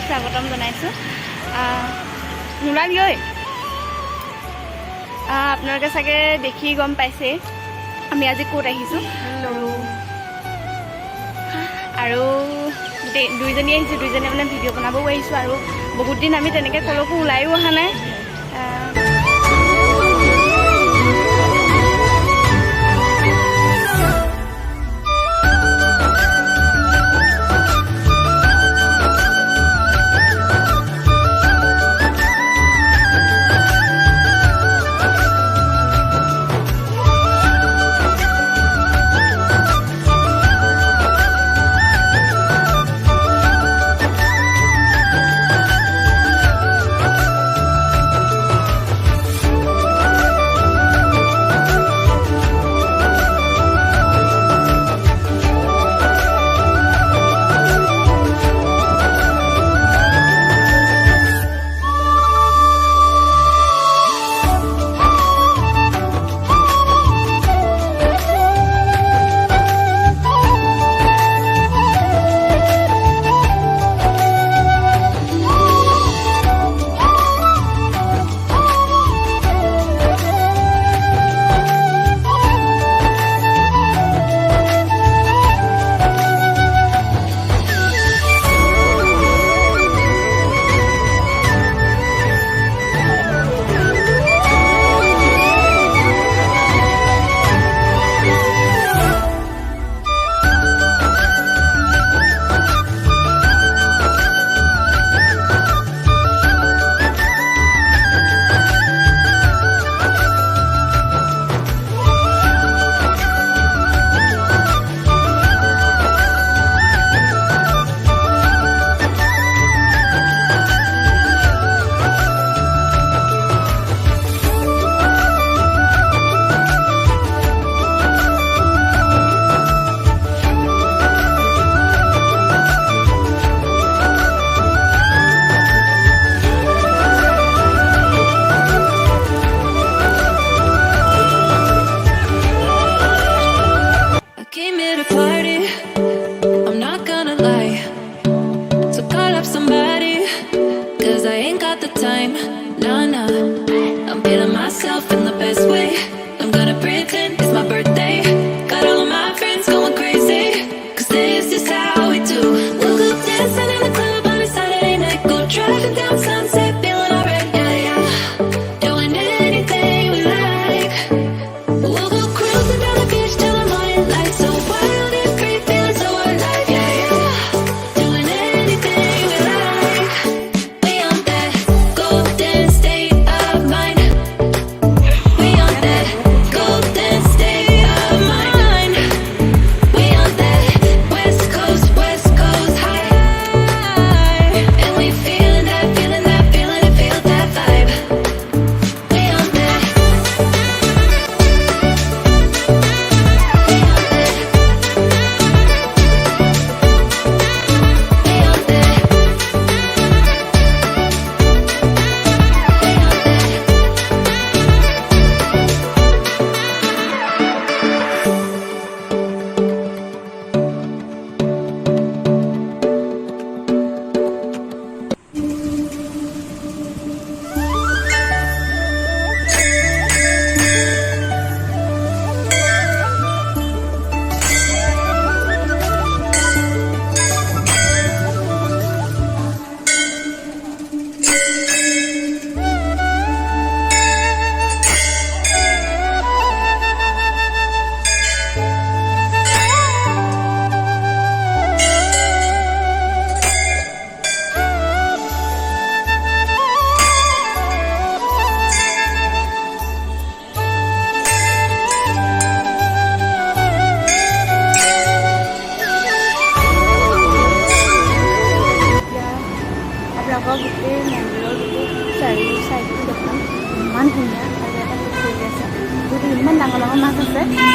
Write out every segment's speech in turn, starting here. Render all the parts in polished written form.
স্বাগতম জনাইছোঁ। নুলালগৈ আপোনালোকে চাগে দেখি গম পাইছে আমি আজি ক'ত আহিছোঁ। আৰু দুইজনী আহিছোঁ, দুইজনী মানে ভিডিঅ' বনাবও আহিছোঁ আৰু বহুত দিন আমি তেনেকৈ ক'লৈকো ওলায়ো অহা নাই।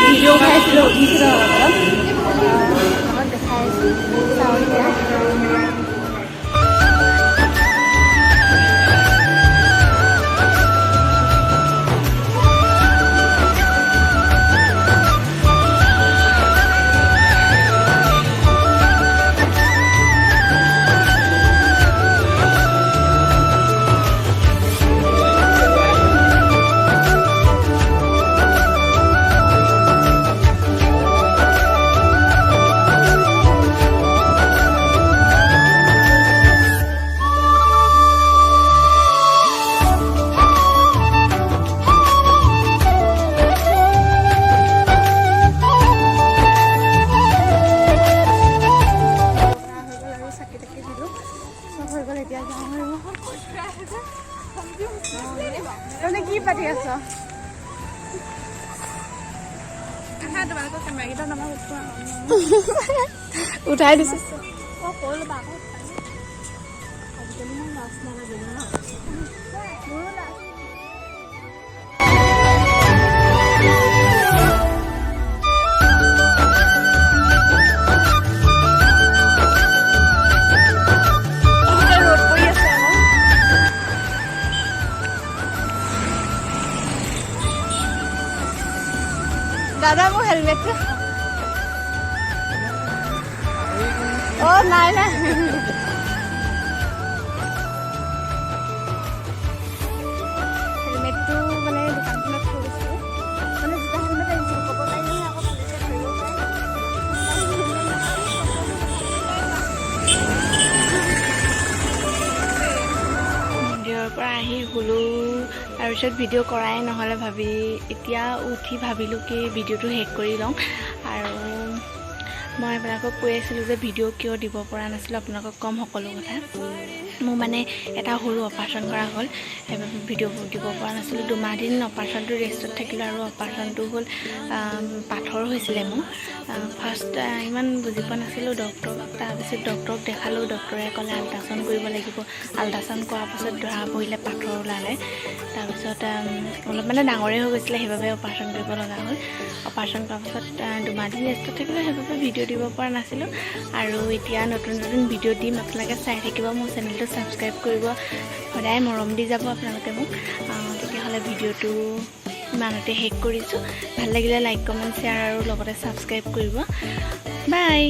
ভিডিও উঠাইছিলোঁ উঠিছিলোঁ অলপ দেখাই আছোঁ চাউল দিয়া ব'ল এতিয়া যাওঁ তহঁতে কি পাতি আছ তোমালোকৰ কেমেৰাকেইটা নমাই উঠাই দিছে দাদা মোৰ হেলমেটটো অ' নাই নাই হেলমেটটো মানে দোকানখনত থৈ দিছোঁ মানে দুটা হেলমেট আহিছোঁ ক'ব পাৰিলে আকৌ পুলিচে ধৰিব পাৰে মন্দিৰৰ পৰা আহি শুলো তাৰপিছত ভিডিঅ' কৰাই নহ'লে ভাবি এতিয়া উঠি ভাবিলোঁ কি ভিডিঅ'টো শেষ কৰি লওঁ আৰু মই আপোনালোকক কৈ আছিলোঁ যে ভিডিঅ' কিয় দিব পৰা নাছিলোঁ আপোনালোকক ক'ম সকলো কথা মোৰ মানে এটা সৰু অপাৰেশ্যন কৰা হ'ল সেইবাবে ভিডিঅ' দিব পৰা নাছিলোঁ 2 মাহ দিন অপাৰেশ্যনটো ৰেষ্টত থাকিলোঁ আৰু অপাৰেশ্যনটো হ'ল পাথৰ হৈছিলে মোৰ ফাৰ্ষ্ট ইমান বুজি পোৱা নাছিলোঁ ডক্টৰক তাৰপিছত ডক্টৰক দেখালোঁ ডক্টৰে ক'লে আল্ট্ৰাচাউণ্ড কৰিব লাগিব আল্ট্ৰাচাউণ্ড কৰাৰ পাছত ধৰা পৰিলে পাথৰ ওলালে তাৰপিছত অলপ মানে ডাঙৰেই হৈ গৈছিলে সেইবাবে অপাৰেশ্যন কৰিব লগা হ'ল অপাৰেশ্যন কৰাৰ পাছত 2 মাহ দিন ৰেষ্টত থাকিলোঁ সেইবাবে ভিডিঅ' দিব পৰা নাছিলোঁ আৰু এতিয়া নতুন নতুন ভিডিঅ' দিম আপোনালোকে চাই থাকিব মোৰ চেনেলটো ছাবস্ক্ৰাইব কৰিব সদায় মৰম দি যাব আপোনালোকে মোক তেতিয়াহ'লে ভিডিঅ'টো ইমানতে শেষ কৰিছোঁ ভাল লাগিলে লাইক কমেণ্ট শ্বেয়াৰ আৰু লগতে ছাবস্ক্ৰাইব কৰিব বাই